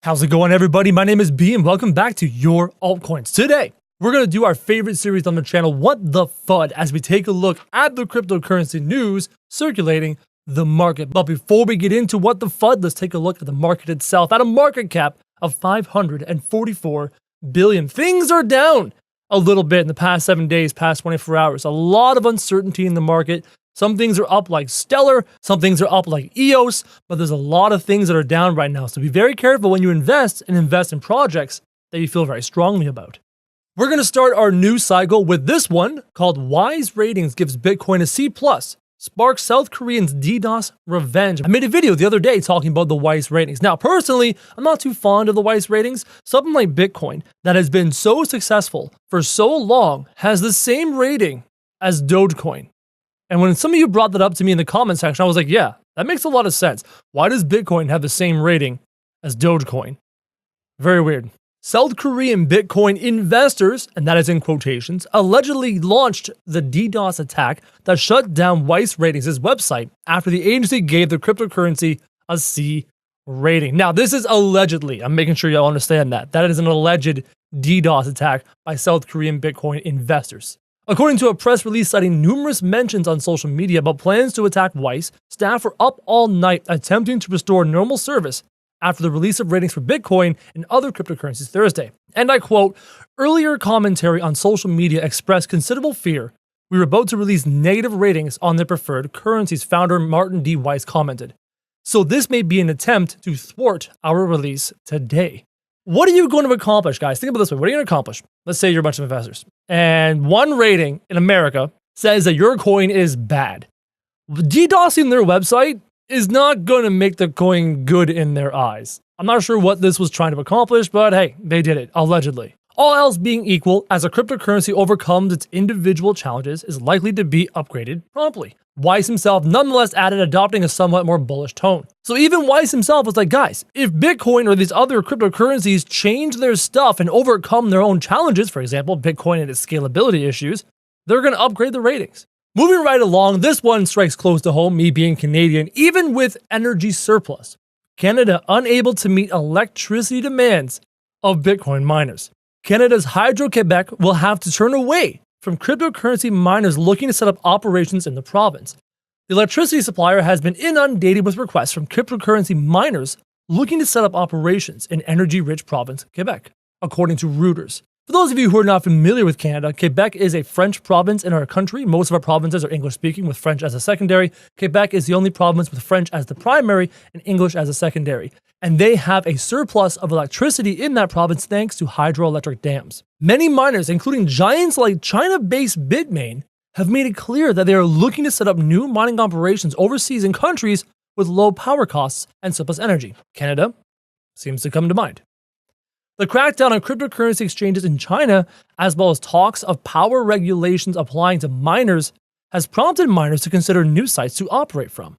How's it going, everybody? My name is B and welcome back to Your Altcoins. Today, we're going to do our favorite series on the channel, What the FUD, as we take a look at the cryptocurrency news circulating the market. But before we get into what the FUD, let's take a look at the market itself. At a market cap of 544 billion. Things are down a little bit in the past 7 days, past 24 hours. A lot of uncertainty in the market. Some things are up like Stellar, some things are up like EOS, but there's a lot of things that are down right now. So be very careful when you invest in projects that you feel very strongly about. We're going to start our news cycle with this one called Wise Ratings gives Bitcoin a C+, sparks South Koreans' DDoS revenge. I made a video the other day talking about the Wise Ratings. Now, personally, I'm not too fond of the Wise Ratings. Something like Bitcoin that has been so successful for so long has the same rating as Dogecoin. And when some of you brought that up to me in the comment section, I was like, yeah, that makes a lot of sense. Why does Bitcoin have the same rating as Dogecoin? Very weird. South Korean Bitcoin investors, and that is in quotations, allegedly launched the DDoS attack that shut down Wise Ratings' website after the agency gave the cryptocurrency a C rating. Now, this is allegedly. I'm making sure y'all understand that. That is an alleged DDoS attack by South Korean Bitcoin investors. According to a press release citing numerous mentions on social media about plans to attack Wise, staff were up all night attempting to restore normal service after the release of ratings for Bitcoin and other cryptocurrencies Thursday. And I quote, earlier commentary on social media expressed considerable fear. We were about to release negative ratings on their preferred currencies, founder Martin D. Weiss commented. So this may be an attempt to thwart our release today. What are you going to accomplish, guys? Think about it this way. What are you going to accomplish? Let's say you're a bunch of investors, and one rating in America says that your coin is bad. DDoSing their website is not going to make the coin good in their eyes. I'm not sure what this was trying to accomplish, but hey, they did it, allegedly. All else being equal, as a cryptocurrency overcomes its individual challenges, is likely to be upgraded promptly. Weiss himself nonetheless added, adopting a somewhat more bullish tone. So even Weiss himself was like, guys, if Bitcoin or these other cryptocurrencies change their stuff and overcome their own challenges, for example, Bitcoin and its scalability issues, they're going to upgrade the ratings. Moving right along, this one strikes close to home, me being Canadian, even with energy surplus. Canada unable to meet electricity demands of Bitcoin miners. Canada's Hydro-Quebec will have to turn away from cryptocurrency miners looking to set up operations in the province. The electricity supplier has been inundated with requests from cryptocurrency miners looking to set up operations in energy-rich province, Quebec, according to Reuters. For those of you who are not familiar with Canada, Quebec is a French province in our country. Most of our provinces are English-speaking with French as a secondary. Quebec is the only province with French as the primary and English as a secondary. And they have a surplus of electricity in that province thanks to hydroelectric dams. Many miners, including giants like China-based Bitmain, have made it clear that they are looking to set up new mining operations overseas in countries with low power costs and surplus energy. Canada seems to come to mind. The crackdown on cryptocurrency exchanges in China, as well as talks of power regulations applying to miners, has prompted miners to consider new sites to operate from.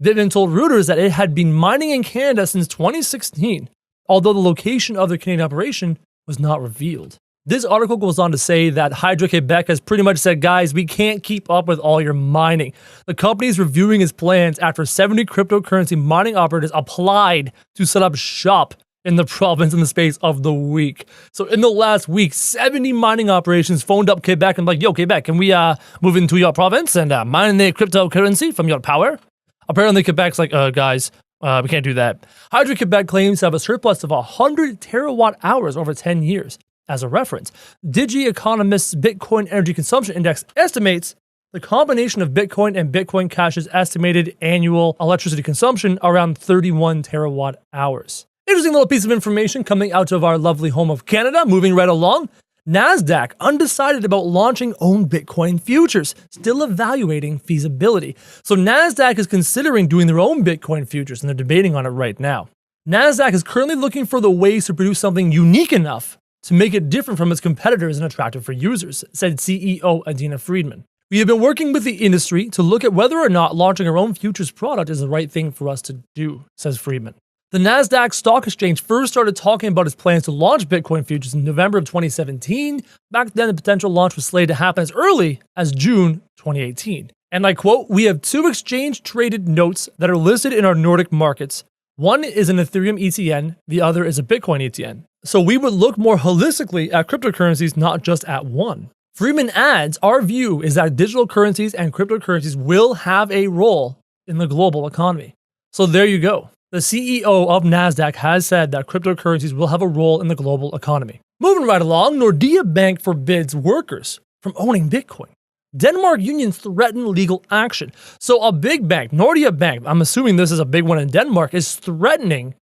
Bitmain told Reuters that it had been mining in Canada since 2016, although the location of the Canadian operation was not revealed. This article goes on to say that Hydro-Quebec has pretty much said, guys, we can't keep up with all your mining. The company is reviewing its plans after 70 cryptocurrency mining operators applied to set up shop in the province in the space of the week. So in the last week, 70 mining operations phoned up Quebec and like, yo, Quebec, can we move into your province and mine the cryptocurrency from your power? Apparently Quebec's like, guys, we can't do that. Hydro-Quebec claims to have a surplus of 100 terawatt hours over 10 years. As a reference, Digi Economist's Bitcoin Energy Consumption Index estimates the combination of Bitcoin and Bitcoin Cash's estimated annual electricity consumption around 31 terawatt hours. Interesting little piece of information coming out of our lovely home of Canada. Moving right along, NASDAQ undecided about launching own Bitcoin futures, still evaluating feasibility. So NASDAQ is considering doing their own Bitcoin futures, and they're debating on it right now. NASDAQ is currently looking for the ways to produce something unique enough to make it different from its competitors and attractive for users, said CEO Adina Friedman. We have been working with the industry to look at whether or not launching our own futures product is the right thing for us to do, says Friedman. The NASDAQ Stock Exchange first started talking about its plans to launch Bitcoin futures in November of 2017. Back then, the potential launch was slated to happen as early as June 2018. And I quote, "We have 2 exchange-traded notes that are listed in our Nordic markets. One is an Ethereum ETN, the other is a Bitcoin ETN. So we would look more holistically at cryptocurrencies, not just at one. Freeman adds, our view is that digital currencies and cryptocurrencies will have a role in the global economy. So there you go. The CEO of NASDAQ has said that cryptocurrencies will have a role in the global economy. Moving right along, Nordea Bank forbids workers from owning Bitcoin. Denmark unions threaten legal action. So a big bank, Nordea Bank, I'm assuming this is a big one in Denmark, is threatening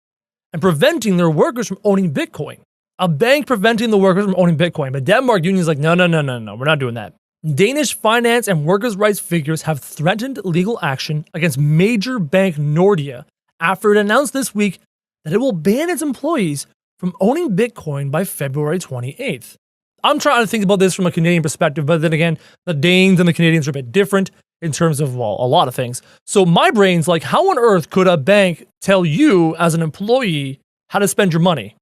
and preventing their workers from owning Bitcoin. A bank preventing the workers from owning Bitcoin. But Denmark union is like, no, we're not doing that. Danish finance and workers' rights figures have threatened legal action against major bank Nordea after it announced this week that it will ban its employees from owning Bitcoin by February 28th. I'm trying to think about this from a Canadian perspective, but then again, the Danes and the Canadians are a bit different in terms of, well, a lot of things. So my brain's like, how on earth could a bank tell you as an employee how to spend your money?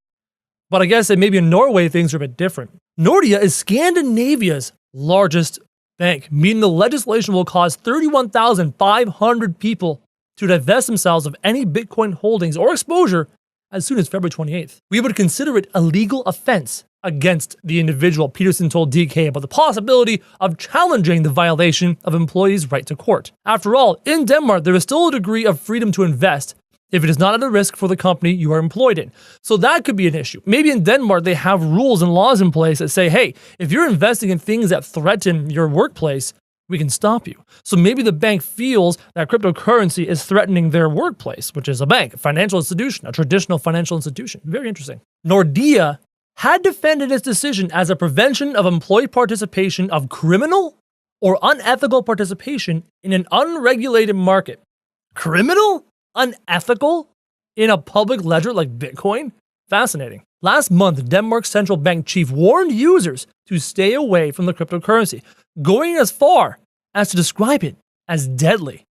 But I guess that maybe in Norway, things are a bit different. Nordea is Scandinavia's largest bank, meaning the legislation will cause 31,500 people to divest themselves of any Bitcoin holdings or exposure as soon as February 28th. We would consider it a legal offense against the individual. Peterson told DK about the possibility of challenging the violation of employees' right to court. After all, in Denmark, there is still a degree of freedom to invest if it is not at a risk for the company you are employed in. So that could be an issue. Maybe in Denmark, they have rules and laws in place that say, hey, if you're investing in things that threaten your workplace, we can stop you. So maybe the bank feels that cryptocurrency is threatening their workplace, which is a bank, a financial institution, a traditional financial institution. Very interesting. Nordea had defended its decision as a prevention of employee participation of criminal or unethical participation in an unregulated market. Criminal? Unethical? In a public ledger like Bitcoin? Fascinating. Last month, Denmark's central bank chief warned users to stay away from the cryptocurrency, going as far as to describe it as deadly.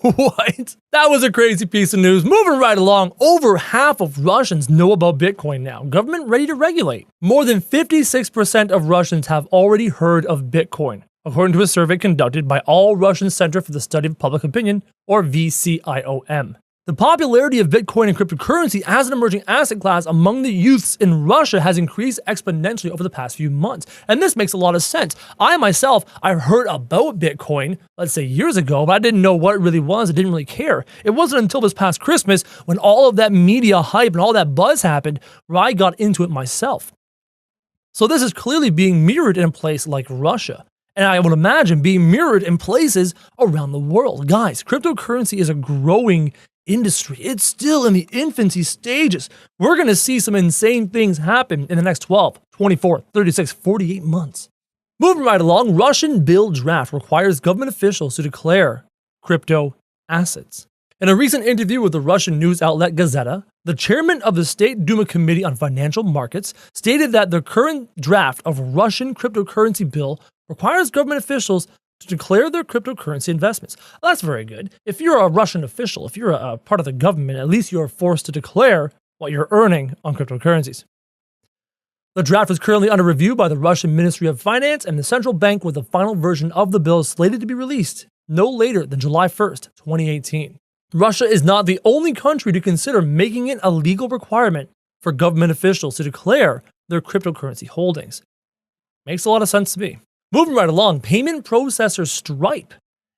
What? That was a crazy piece of news. Moving right along, over half of Russians know about Bitcoin now. Government ready to regulate. More than 56% of Russians have already heard of Bitcoin, according to a survey conducted by All Russian Center for the Study of Public Opinion, or VCIOM. The popularity of Bitcoin and cryptocurrency as an emerging asset class among the youths in Russia has increased exponentially over the past few months. And this makes a lot of sense. I've heard about Bitcoin, let's say years ago, but I didn't know what it really was. I didn't really care. It wasn't until this past Christmas when all of that media hype and all that buzz happened where I got into it myself. So this is clearly being mirrored in a place like Russia. And I would imagine being mirrored in places around the world. Guys, cryptocurrency is a growing industry. It's still in the infancy stages. We're going to see some insane things happen in the next 12, 24, 36, 48 months. Moving right along, Russian bill draft requires government officials to declare crypto assets. In a recent interview with the Russian news outlet Gazeta, the chairman of the State Duma Committee on Financial Markets stated that the current draft of Russian cryptocurrency bill requires government officials to declare their cryptocurrency investments. Well, that's very good. If you're a Russian official, if you're a part of the government, at least you're forced to declare what you're earning on cryptocurrencies. The draft is currently under review by the Russian Ministry of Finance and the central bank, with the final version of the bill slated to be released no later than July 1st, 2018. Russia is not the only country to consider making it a legal requirement for government officials to declare their cryptocurrency holdings. Makes a lot of sense to me. Moving right along, payment processor Stripe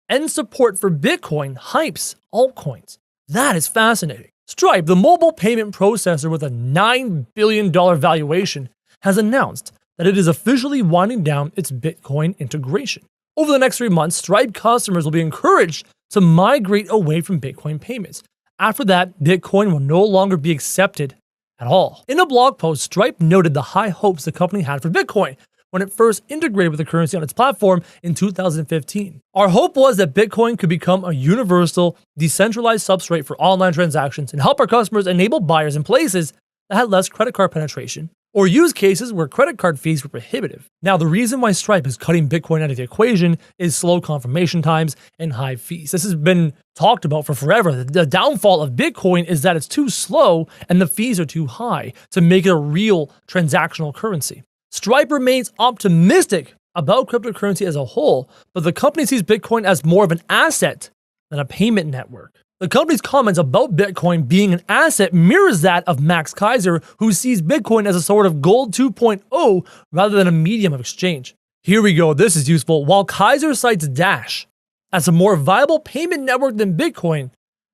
ends support for Bitcoin hypes altcoins. That is fascinating. Stripe, the mobile payment processor with a $9 billion valuation, has announced that it is officially winding down its Bitcoin integration. Over the next 3 months, Stripe customers will be encouraged to migrate away from Bitcoin payments. After that, Bitcoin will no longer be accepted at all. In a blog post, Stripe noted the high hopes the company had for Bitcoin when it first integrated with the currency on its platform in 2015. Our hope was that Bitcoin could become a universal, decentralized substrate for online transactions and help our customers enable buyers in places that had less credit card penetration or use cases where credit card fees were prohibitive. Now, the reason why Stripe is cutting Bitcoin out of the equation is slow confirmation times and high fees. This has been talked about for forever. The downfall of Bitcoin is that it's too slow and the fees are too high to make it a real transactional currency. Stripe remains optimistic about cryptocurrency as a whole, but the company sees Bitcoin as more of an asset than a payment network. The company's comments about Bitcoin being an asset mirrors that of Max Kaiser, who sees Bitcoin as a sort of gold 2.0 rather than a medium of exchange. Here we go, this is useful. While Kaiser cites Dash as a more viable payment network than Bitcoin,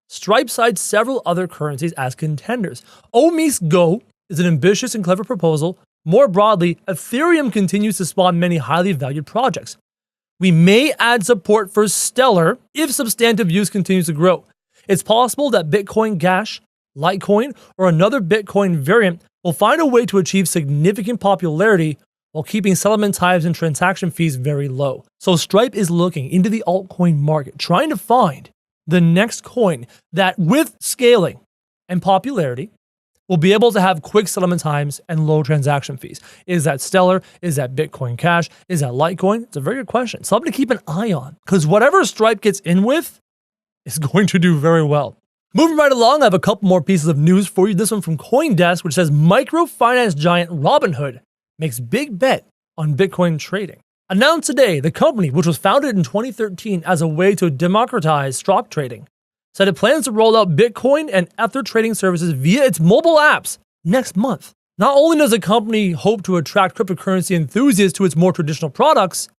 Stripe cites several other currencies as contenders. Omis Go is an ambitious and clever proposal. More broadly, Ethereum continues to spawn many highly valued projects. We may add support for Stellar if substantive use continues to grow. It's possible that Bitcoin Cash, Litecoin, or another Bitcoin variant will find a way to achieve significant popularity while keeping settlement times and transaction fees very low. So Stripe is looking into the altcoin market, trying to find the next coin that, with scaling and popularity, will be able to have quick settlement times and low transaction fees. Is that Stellar? Is that Bitcoin Cash? Is that Litecoin? It's a very good question. Something to keep an eye on, because whatever Stripe gets in with is going to do very well. Moving right along, I have a couple more pieces of news for you. This one from CoinDesk, which says microfinance giant Robinhood makes big bet on Bitcoin trading. Announced today, the company, which was founded in 2013 as a way to democratize stock trading, said it plans to roll out Bitcoin and Ether trading services via its mobile apps next month. Not only does the company hope to attract cryptocurrency enthusiasts to its more traditional products,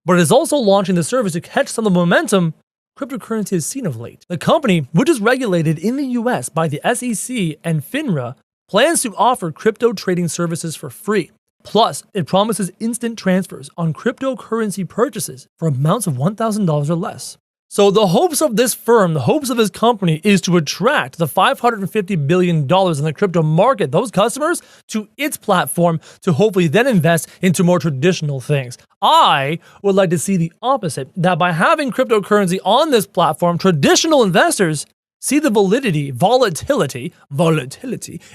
but it is also launching the service to catch some of the momentum cryptocurrency has seen of late. The company, which is regulated in the US by the SEC and FINRA, plans to offer crypto trading services for free. Plus, it promises instant transfers on cryptocurrency purchases for amounts of $1,000 or less. So the hopes of this firm, the hopes of this company, is to attract the $550 billion in the crypto market, those customers, to its platform to hopefully then invest into more traditional things. I would like to see the opposite, that by having cryptocurrency on this platform, traditional investors see the volatility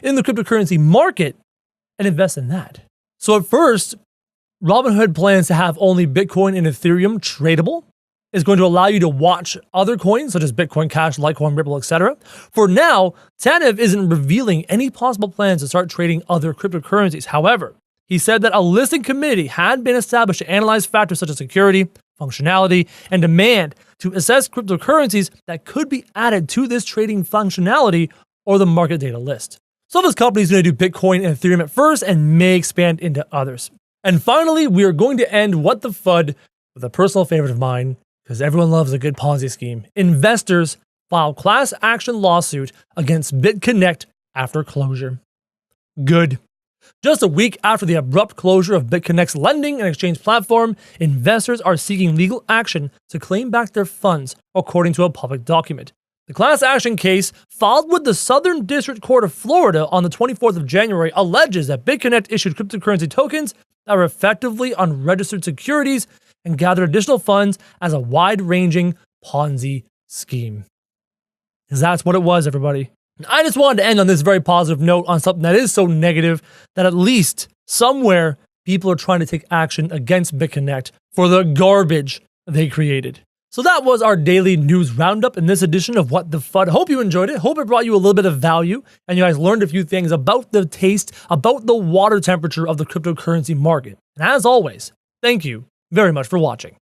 in the cryptocurrency market and invest in that. So at first, Robinhood plans to have only Bitcoin and Ethereum tradable. Is going to allow you to watch other coins such as Bitcoin Cash, Litecoin, Ripple, etc. For now, Tanev isn't revealing any possible plans to start trading other cryptocurrencies. However, he said that a listing committee had been established to analyze factors such as security, functionality, and demand to assess cryptocurrencies that could be added to this trading functionality or the market data list. So this company is going to do Bitcoin and Ethereum at first and may expand into others. And finally, we are going to end What the FUD with a personal favorite of mine, because everyone loves a good Ponzi scheme. Investors file class action lawsuit against Bitconnect after closure. Good. Just a week after the abrupt closure of Bitconnect's lending and exchange platform, investors are seeking legal action to claim back their funds, according to a public document. The class action case, filed with the Southern District Court of Florida on the 24th of January, alleges that Bitconnect issued cryptocurrency tokens that were effectively unregistered securities and gather additional funds as a wide-ranging Ponzi scheme. Because that's what it was, everybody. And I just wanted to end on this very positive note on something that is so negative that at least somewhere people are trying to take action against Bitconnect for the garbage they created. So that was our daily news roundup in this edition of What the FUD. Hope you enjoyed it. Hope it brought you a little bit of value and you guys learned a few things about the taste, about the water temperature of the cryptocurrency market. And as always, thank you very much for watching.